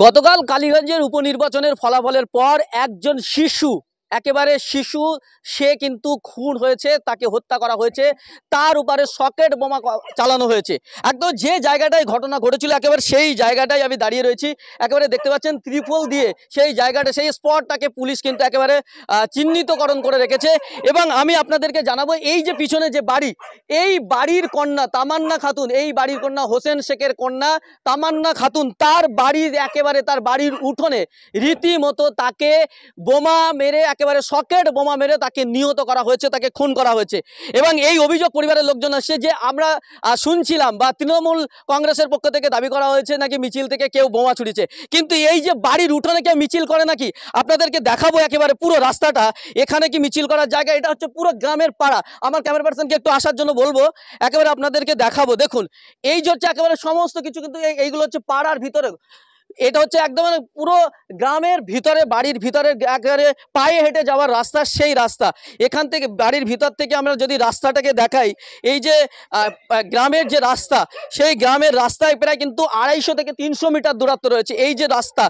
গতকাল কালীগঞ্জের উপনির্বাচনের ফলাফলের পর একজন শিশু, একেবারে শিশু, সে কিন্তু খুন হয়েছে, তাকে হত্যা করা হয়েছে, তার উপরে সকেট বোমা চালানো হয়েছে। একদম যে জায়গাটায় ঘটনা ঘটেছিল একেবারে সেই জায়গাটায় আমি দাঁড়িয়ে রয়েছি। একেবারে দেখতে পাচ্ছেন ত্রিপল দিয়ে সেই জায়গাটা, সেই স্পটটাকে পুলিশ কিন্তু একেবারে চিহ্নিতকরণ করে রেখেছে। এবং আমি আপনাদেরকে জানাবো, এই যে পিছনে যে বাড়ি, এই বাড়ির কন্যা তামান্না খাতুন, এই বাড়ির কন্যা হোসেন শেখের কন্যা তামান্না খাতুন, তার বাড়ির একেবারে তার বাড়ির উঠোনে রীতিমতো তাকে বোমা মেরে, একেবারে সকেট বোমা মেরে তাকে নিহত করা হয়েছে, তাকে খুন করা হয়েছে। এবং এই অভিযোগ পরিবারের লোকজন আসছে যে আমরা শুনছিলাম বা তৃণমূল কংগ্রেসের পক্ষ থেকে দাবি করা হয়েছে নাকি মিছিল থেকে কেউ বোমা ছুড়েছে, কিন্তু এই যে বাড়ির উঠোনে কেউ মিছিল করে নাকি, আপনাদেরকে দেখাবো একেবারে পুরো রাস্তাটা। এখানে কি মিছিল করার জায়গা, এটা হচ্ছে পুরো গ্রামের পাড়া। আমার ক্যামেরা পার্সনকে একটু আসার জন্য বলবো, একেবারে আপনাদেরকে দেখাবো। দেখুন এই যে হচ্ছে একেবারে সমস্ত কিছু, কিন্তু এইগুলো হচ্ছে পাড়ার ভিতরে, এটা হচ্ছে একদম পুরো গ্রামের ভিতরে, বাড়ির ভিতরে একেবারে পায়ে হেঁটে যাওয়ার রাস্তা, সেই রাস্তা। এখান থেকে বাড়ির ভিতর থেকে আমরা যদি রাস্তাটাকে দেখাই, এই যে গ্রামের যে রাস্তা, সেই গ্রামের রাস্তায় প্রায় কিন্তু 250 থেকে 300 মিটার দূরত্ব রয়েছে। এই যে রাস্তা,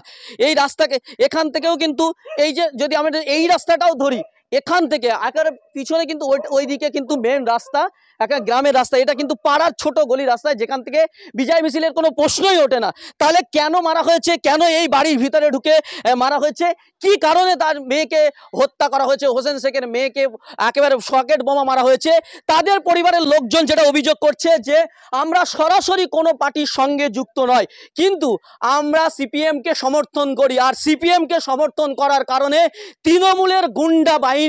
এই রাস্তাকে এখান থেকেও কিন্তু, এই যে যদি আমরা এই রাস্তাটাও ধরি, এখান থেকে একেবারে পিছনে কিন্তু ওইদিকে কিন্তু মেন রাস্তা, একটা গ্রামের রাস্তা, এটা কিন্তু পাড়ার ছোট গলি রাস্তায়, যেখান থেকে বিজয় মিছিলের কোনো প্রশ্নই ওঠে না। তাহলে কেন মারা হয়েছে, কেন এই বাড়ির ভিতরে ঢুকে মারা হয়েছে, কি কারণে তার মেয়েকে হত্যা করা হয়েছে, হোসেন শেখের মেয়েকে একেবারে সকেট বোমা মারা হয়েছে, তাদের পরিবারের লোকজন যেটা অভিযোগ করছে যে আমরা সরাসরি কোনো পার্টির সঙ্গে যুক্ত নয়, কিন্তু আমরা সিপিএমকে সমর্থন করি। আর সিপিএমকে সমর্থন করার কারণে তৃণমূলের গুন্ডা বাহিনী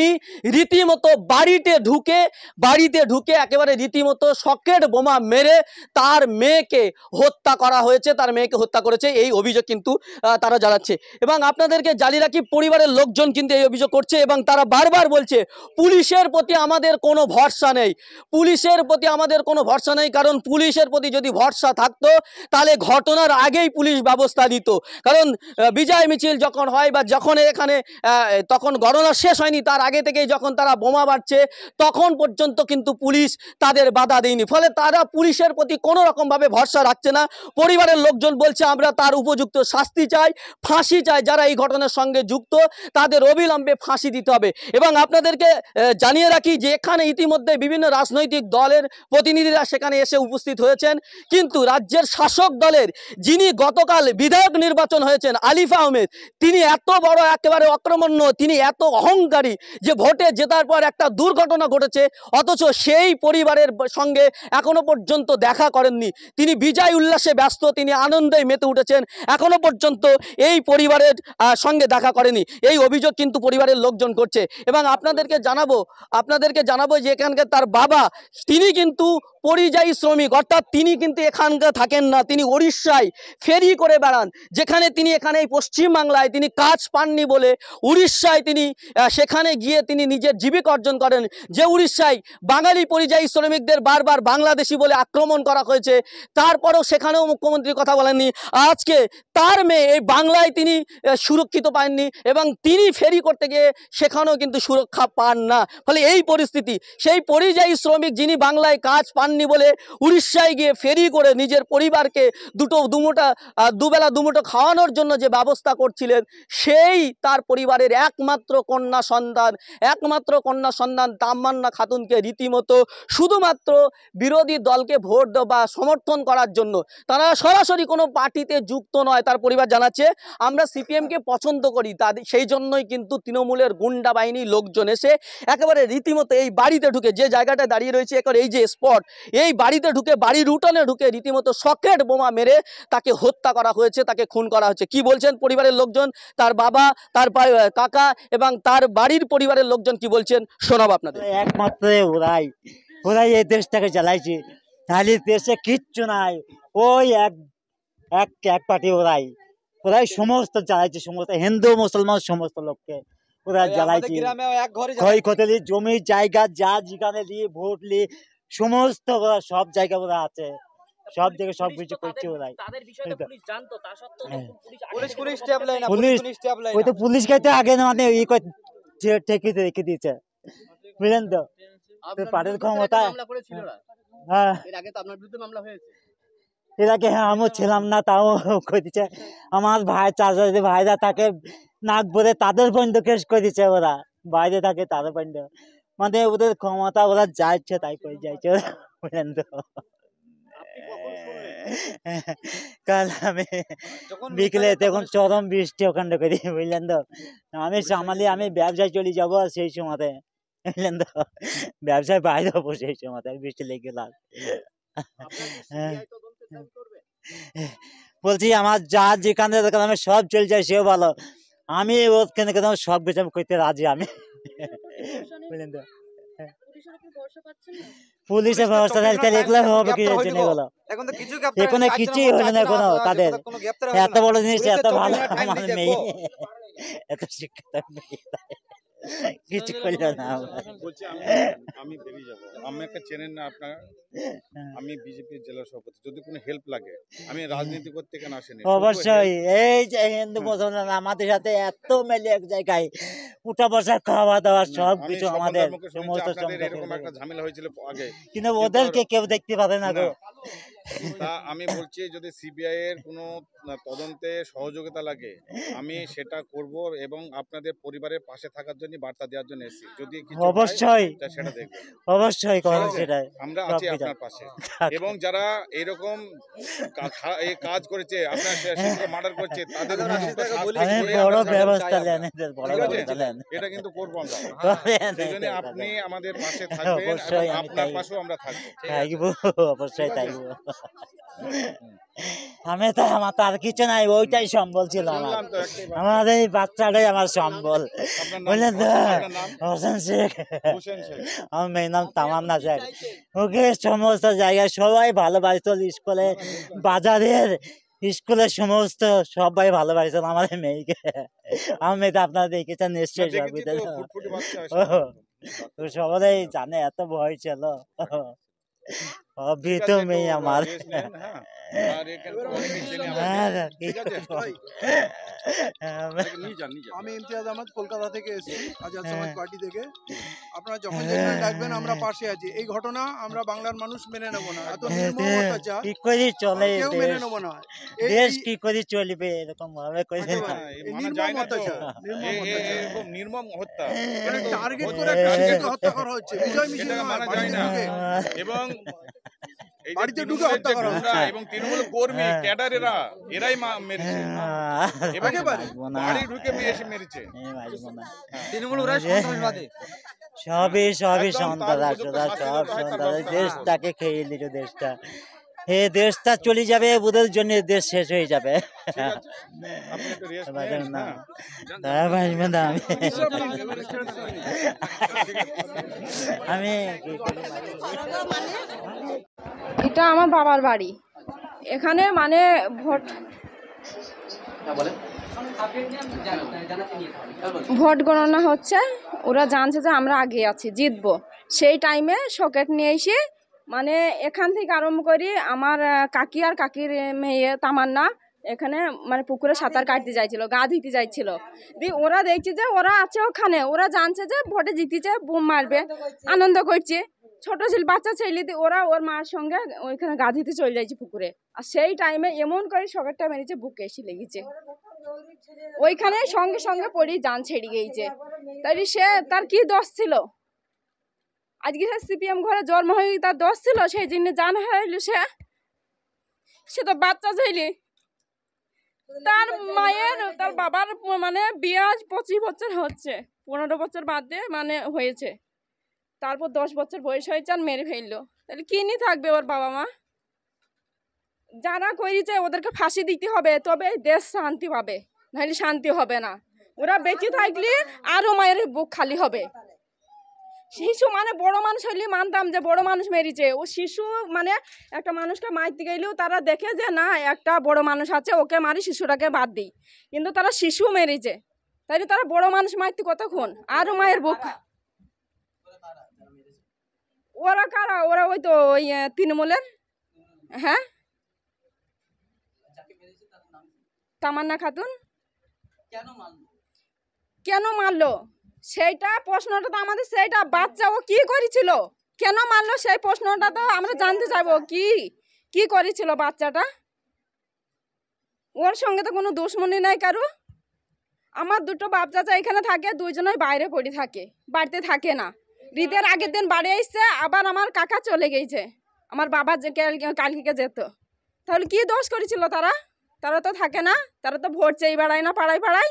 রীতিমতো বাড়িতে ঢুকে একেবারে রীতিমতো সকেট বোমা মেরে তার মেয়েকে হত্যা করা হয়েছে, তার মেয়েকে হত্যা করেছে, এই অভিযোগ কিন্তু তারা জ্বালাচ্ছে। এবং আপনাদেরকে জানিয়ে রাখি, পরিবারের লোকজন কিন্তু এই অভিযোগ করছে এবং তারা বারবার বলছে পুলিশের প্রতি আমাদের কোনো ভরসা নেই, পুলিশের প্রতি আমাদের কোনো ভরসা নেই। কারণ পুলিশের প্রতি যদি ভরসা থাকতো তাহলে ঘটনার আগেই পুলিশ ব্যবস্থা নিত। কারণ বিজয় মিছিল যখন হয় বা যখন এখানে তখন গণনা শেষ হয়নি, তার আগে থেকেই যখন তারা বোমা বাড়ছে তখন পর্যন্ত কিন্তু পুলিশ তাদের বাধা দেয়নি। ফলে তারা পুলিশের প্রতি কোনো রকমভাবে ভরসা রাখছে না। পরিবারের লোকজন বলছে আমরা তার উপযুক্ত শাস্তি চাই, ফাঁসি চাই, যারা এই ঘটনার সঙ্গে যুক্ত তাদের অবিলম্বে ফাঁসি দিতে হবে। এবং আপনাদেরকে জানিয়ে রাখি যে এখানে ইতিমধ্যে বিভিন্ন রাজনৈতিক দলের প্রতিনিধিরা সেখানে এসে উপস্থিত হয়েছেন, কিন্তু রাজ্যের শাসক দলের যিনি গতকাল বিধায়ক নির্বাচন হয়েছেন আলিফ আহমেদ, তিনি এত বড় একেবারে অক্রমণ্য, তিনি এত অহংকারী যে ভোটে জেতার পর একটা দুর্ঘটনা ঘটেছে অথচ সেই পরিবারের সঙ্গে এখনো পর্যন্ত দেখা করেননি। তিনি বিজয় উল্লাসে ব্যস্ত, তিনি আনন্দে মেতে উঠেছেন, এখনো পর্যন্ত এই পরিবারের সঙ্গে দেখা করেনি, এই অভিযোগ কিন্তু পরিবারের লোকজন করছে। এবং আপনাদেরকে জানাবো যে এখানকার তার বাবা, তিনি কিন্তু পরিযায়ী শ্রমিক, অর্থাৎ তিনি কিন্তু এখানকার থাকেন না, তিনি উড়িষ্যায় ফেরি করে বেড়ান। যেখানে তিনি এখানে পশ্চিমবাংলায় তিনি কাজ পাননি বলে উড়িষ্যায় তিনি সেখানে গিয়ে তিনি নিজের জীবিকা অর্জন করেন। যে উড়িষ্যায় বাঙালি পরিযায়ী শ্রমিকদের বারবার বাংলাদেশি বলে আক্রমণ করা হয়েছে, তারপরেও সেখানেও মুখ্যমন্ত্রী কথা বলেননি। আজকে তার মেয়ে এই বাংলায় তিনি সুরক্ষিত পাননি এবং তিনি ফেরি করতে গিয়ে সেখানেও কিন্তু সুরক্ষা পান না। ফলে এই পরিস্থিতি, সেই পরিযায়ী শ্রমিক যিনি বাংলায় কাজ পাননি বলে উড়িষ্যায় গিয়ে ফেরি করে নিজের পরিবারকে দুবেলা দুমুঠো খাওয়ানোর জন্য যে ব্যবস্থা করছিলেন, সেই তার পরিবারের একমাত্র কন্যা সন্তান তামান্না খাতুনকে রীতিমতো শুধুমাত্র বিরোধী দলকে ভোট বা সমর্থন করার জন্য, তারা সরাসরি কোনো পার্টিতে যুক্ত নয়, তার পরিবার জানাচ্ছে আমরা সিপিএমকে পছন্দ করি, তাদের সেই জন্যই কিন্তু তৃণমূলের গুন্ডা বাহিনী লোকজন এসে একেবারে রীতিমতো এই বাড়িতে ঢুকে, যে জায়গাটায় দাঁড়িয়ে রয়েছে এখন এই যে স্পট, এই বাড়িতে ঢুকে, বাড়ির উঠোনে ঢুকে রীতিমতো সকেট বোমা মেরে তাকে হত্যা করা হয়েছে, তাকে খুন করা হয়েছে। কি বলছেন পরিবারের লোকজন, তার বাবা, তার কাকা এবং তার বাড়ির পরিবারের লোকজন কি বলছেন শোনাবো আপনাদের। একমাত্র ওরাই এই দেশটাকে চালাইছে, তাহলে দেশে কিচ্ছু নাই। ওই এক পার্টি ওরাই সমস্ত চালাইছে, সমস্ত হিন্দু মুসলমান সমস্ত লোককে ওরা জ্বালাইছে। ক্ষয়ক্ষতি জমি জায়গা যা যেখানে নিয়ে ভোট নিয়ে সমস্ত ওরা সব জায়গা ওরা আছে, সব জায়গায় সব কিছু করছে ওরাই। ওই তো পুলিশকে তো আগে মানে ঠেকে রেখে দিয়েছে, বুঝলেন তো, পার্টির ক্ষমতা। হ্যাঁ, এর আগে হ্যাঁ আমিও ছিলাম না, তাও করে দিচ্ছে আমার ভাই চাচা ভাইরা তাকে নাক ভরে তাদের পর্যন্ত কেস করে দিচ্ছে, ওরা বাইরে থাকে তাদের পর্যন্ত, মানে ওদের ক্ষমতা, ওরা যা ইচ্ছে তাই করে যাইছে বুঝলেন তো। কাল আমি বিকেলে তখন চরম বৃষ্টি ওখানটা করি বুঝলেন তো, আমি সামালি আমি ব্যবসায় চলে যাবো সেই সময়তে বুঝলেন তো, ব্যবসায় বাইরে হবো সেই সময়তে বৃষ্টি লেগে গেল। বলছি আমার যা যেখানে আমি সব চলে যায় সেও ভালো, আমি ওখানে সব কিছু করতে রাজি আমি বুঝলেন তো। পুলিশের ব্যবস্থা তাহলে এগুলো হবে কি জন্য, এগুলো এখানে কিছুই হলো না এখনো তাদের, এত বড় জিনিস এত ভালো আমার মেয়ে, এত শিক্ষিত মেয়ে কিছু করলো না। বলছি আমি বেরিয়ে যাবো, আমাকে চেনেন না আপনারা, আমি বিজেপির জেলা সভাপতি, যদি কোনো হেল্প লাগে, আমি রাজনীতি করতে কেন আসেনি। অবশ্যই এই যে হিন্দু মুসলমান আমাদের সাথে এত মেলে এক জায়গায়, উঠা বসা খাওয়া দাওয়া সব কিছু আমাদের সমস্ত এরকম একটা ঝামেলা হয়েছিল আগে, কিন্তু ওদেরকে কেউ দেখতে পাবে না গো। তা আমি বলছি যদি সিবিআই এর কোনো তদন্তে সহযোগিতা লাগে আমি সেটা করব, এবং আপনাদের পরিবারের পাশে থাকার জন্য বার্তা দেওয়ার জন্য এসেছি, যদি কিছু অবশ্যই হয়, সেটা দেখবেন, অবশ্যই করুন সেটাই, আমরা আছি আপনার পাশে। এবং যারা এরকম এই কাজ করেছে, আপনার শিশুকে মার্ডার করছে, তাদের বড় ব্যবস্থা নেন, বড় ব্যবস্থা নেন, এটা কিন্তু করবো আমরা। সেজন্য আপনি আমাদের পাশে থাকবেন, অবশ্যই এবং আমি আপনার তাই পাশেও আমরা থাকবো। থাকবো, অবশ্যই থাকবো। আমি তো আমার তো আর কিছু নাই, ওইটাই সম্বল ছিল আমার, শুনলাম তো একটাই আমার এই বাচ্চাটাই আমার সম্বল বুঝলেন তো। হোসেন শেখ, হোসেন শেখ, আমার মেয়ের নাম তামান্না শেখ। ওকে সমস্ত জায়গায় সবাই ভালোবাসত, স্কুলে বাজারের স্কুলের সমস্ত সবাই ভালোবাসত আমার মেয়েকে। আমার মেয়েটা আপনারা দেখেছেন নিশ্চয়ই, দেখেছি তো, ফুটফুটে বাচ্চা তো সবাই জানে, এত ভয় ছিল, অভৃত মেয়ে আমার। আর এখানে অনেকেই চেনে আমাকে। ঠিক আছে নিয়ে যান, নিয়ে যান। আমি ইমতিয়াজ আহমদ, কলকাতা থেকে এসেছি, আজাদ সমাজ পার্টি থেকে। আপনারা যখন যেখানে ডাকবেন আমরা পাশে আছি। এই ঘটনা আমরা বাংলার মানুষ মেনে নেব না, এত নির্মম অত্যাচার কি করে চলে কেউ মেনে নেব না। দেশ, কি করে চলবে এরকম ভাবে করে না। এই নির্মম অত্যাচার, নির্মম অত্যাচার, এরকম নির্মম হত্যা, মানে টার্গেট করে টার্গেট হত্যা করা হচ্ছে, বিজয় মিছিল এটা নয়, মানা যায় বাড়িতে না। ঢুকে। এবং এই যে বাড়িতে ঢুকে তৃণমূলের হত্যা যে করা গুন্ডা এবং তৃণমূল কর্মী ক্যাডারেরা, এরাই মেরেছে, এবং একেবারে বাড়ি ঢুকে এসে মেরেছে। তৃণমূল ওরাই সন্ত্রাসবাদী। সবই একদম সন্ত্রাস, তার ওরা শাস্তি সব দিতে হয়, তার সন্ত্রাস, ব্যবস্থা। দেশটাকে খেয়ে নিল দেশটা, এই দেশটা চলে যাবে, ওদের জন্য দেশ শেষ হয়ে যাবে। ঠিক আছে, আপনি একটু রেস্ট নিন। না হ্যাঁ, আমি এটা আমার বাবার বাড়ি, এখানে মানে ভোট গণনা হচ্ছে, ওরা জানছে যে আমরা আগে আছি, জিতবো, সেই টাইমে সকেট নিয়ে এসে মানে এখান থেকে আরম্ভ করি আমার কাকি আর কাকির মেয়ে তামান্না এখানে মানে পুকুরে সাঁতার কাটতে যাইছিল, গা ধুইতে যাইছিল, দিয়ে ওরা দেখছে যে ওরা আছে ওখানে, ওরা জানছে যে ভোটে জিতেছে, বোম মারবে, আনন্দ করছে, ছোট ছিল বাচ্চা ছেলে, ওরা ওর মার সঙ্গে ওইখানে গা ধুইতে চলে যাইছে পুকুরে, আর সেই টাইমে এমন করে সকেটটা মেরেছে, বুকে এসে লেগেছে, ওইখানে সঙ্গে সঙ্গে পড়ি জান ছেড়ে গিয়েছে। তাই সে তার কি দোষ ছিল, আজকে সে সিপিএম ঘরে জন্ম হয়ে তার দোষ ছিল, সেই জন্য জান হারাইল, সে তো বাচ্চা ছেলে, তার মায়ের তার বাবার মানে বিয়ে আজ 25 বছর হচ্ছে, 15 বছর বাদ দিয়ে মানে হয়েছে, তারপর 10 বছর বয়স হয়েছে আর মেরে ফেললো, তাহলে কি নিয়ে থাকবে ওর বাবা মা? যারা করেছে ওদেরকে ফাঁসি দিতে হবে, তবে দেশ শান্তি পাবে, নাহলে শান্তি হবে না। ওরা বেঁচে থাকলে আরো মায়ের বুক খালি হবে। শিশু মানে বড় মানুষ হইলে মানতাম যে বড় মানুষ মেরেছে, ও শিশু মানে একটা মানুষকে মারতে গেলেও তারা দেখে যে না একটা বড় মানুষ আছে, ওকে মারি শিশুটাকে বাদ দিই, কিন্তু তারা শিশু মেরেছে, তাইলে তারা বড় মানুষ মারতে কতক্ষণ, আরো মায়ের বুক। ওরা কারা? ওরা ওই তো ওই তৃণমূলের, হ্যাঁ তামান্না খাতুন। কেন মারলো সেইটা প্রশ্নটা তো আমাদের, সেইটা বাচ্চা ও কি করেছিল, কেন মারলো সেই প্রশ্নটা তো আমরা জানতে চাইবো, কি কি করেছিল বাচ্চাটা? ওর সঙ্গে তো কোনো দুশ্মনী নাই কারো। আমার দুটো বাপ চাচা এখানে থাকে, দুইজনই বাইরে পড়ে থাকে, বাড়িতে থাকে না। ঈদের আগের দিন বাড়ি এসছে, আবার আমার কাকা চলে গেছে। আমার বাবা যে কালকে যেত, তাহলে কি দোষ করেছিল তারা? তারা তো থাকে না, তারা তো ভোট চেয়ে বেড়ায় না পাড়ায় পাড়ায়,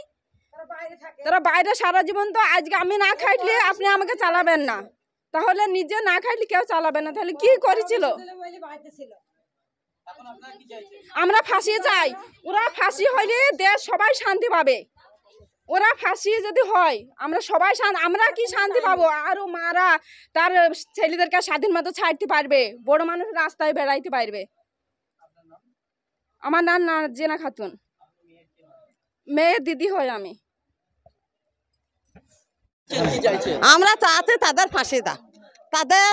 তারা বাইরে সারা জীবন। তো আজকে আমি না খাইলে আপনি আমাকে চালাবেন না, তাহলে নিজে না খাইলে কেউ চালাবে না, তাহলে কি করেছিল? আমরা ফাঁসি চাই, ওরা ফাঁসি হইলে দেশ সবাই শান্তি পাবে। ওরা ফাঁসি যদি হয় আমরা সবাই আমরা কি শান্তি পাবো? আরো মারা তার ছেলেদেরকে স্বাধীন মতো ছাড়তে পারবে, বড় মানুষ রাস্তায় বেড়াইতে পারবে। আমার নাম নাজিনা খাতুন, মেয়ের দিদি হয় আমি। কি চাইছে? আমরা চাচ্ছি তাদের ফাঁসি দাও, তাদের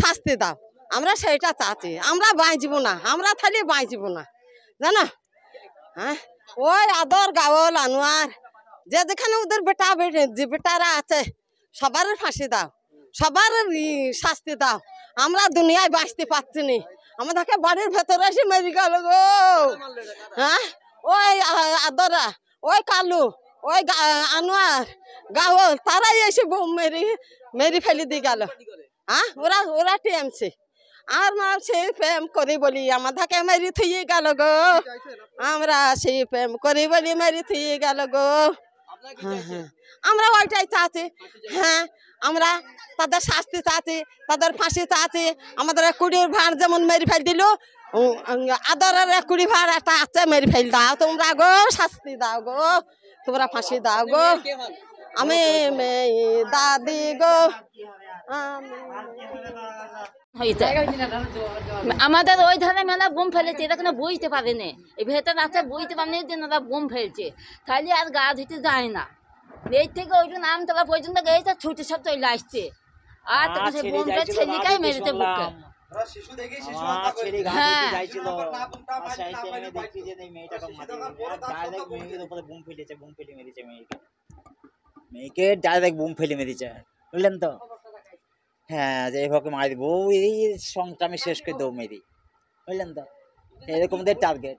শাস্তি দাও, আমরা সেইটা চাচ্ছি। আমরা বাঁচব না, আমরা থাকলে বাঁচব না, জানো? হ্যাঁ, ওই আদর গাওল আনোয়ার যে যেখানে ওদের যে বেটারা আছে সবার ফাঁসি দাও, সবার শাস্তি দাও। আমরা দুনিয়ায় বাঁচতে পারছি না, আমাদেরকে বাড়ির ভেতরে এসে মেরে গেল গো। হ্যাঁ, ওই আদরা, ওই কালু, ওই আনোয়ার গাওল, তারাই এসে মেরি ফেলে দিয়ে গেল। হ্যাঁ, ওরা টিএমসি। আর মা সেই প্রেম করি বলি আমাদেরকে মেরি থুয়ে গেল গো। আমরা সেই প্রেম করি বলি মেরি থুয়ে গেল গো। হ্যাঁ হ্যাঁ, আমরা ওইটাই চাচ্ছি। হ্যাঁ, আমরা তাদের শাস্তি চাচ্ছি, তাদের ফাঁসি চাচ্ছি। আমাদের কুড়ির ভাড় যেমন মেরি ফেল দিল, আদরের কুড়ি ভাড় একটা আছে, মেরি ফেল দাও তোমরা গো, শাস্তি দাও গো, তোমরা ফাঁসি দাও গো। আমি দাদি গো, হয়েছে আমাদের ওই ধারে মেলা বোম ফেলেছে, এটা কোনো বুঝতে পারেনি। এই ভেতরে আছে বুঝতে পারেনি যে ওরা বোম ফেলছে, তাহলে আর গা ধুতে যায় না। এই থেকে ওইটা নামতলা পর্যন্ত গেছে, ছুটে সব চলে আসছে। আর তখন সেই বোমটা ছেলেকাই মেরেছে বুকে। হ্যাঁ, মেয়েকে ডাইরেক্ট বুম ফেলে মেরেছে, বুঝলেন তো? হ্যাঁ, যে এইভাবে মারি দেবো, এই সংটা আমি শেষ করে দেবো মেরি, বুঝলেন তো? এরকম টার্গেট।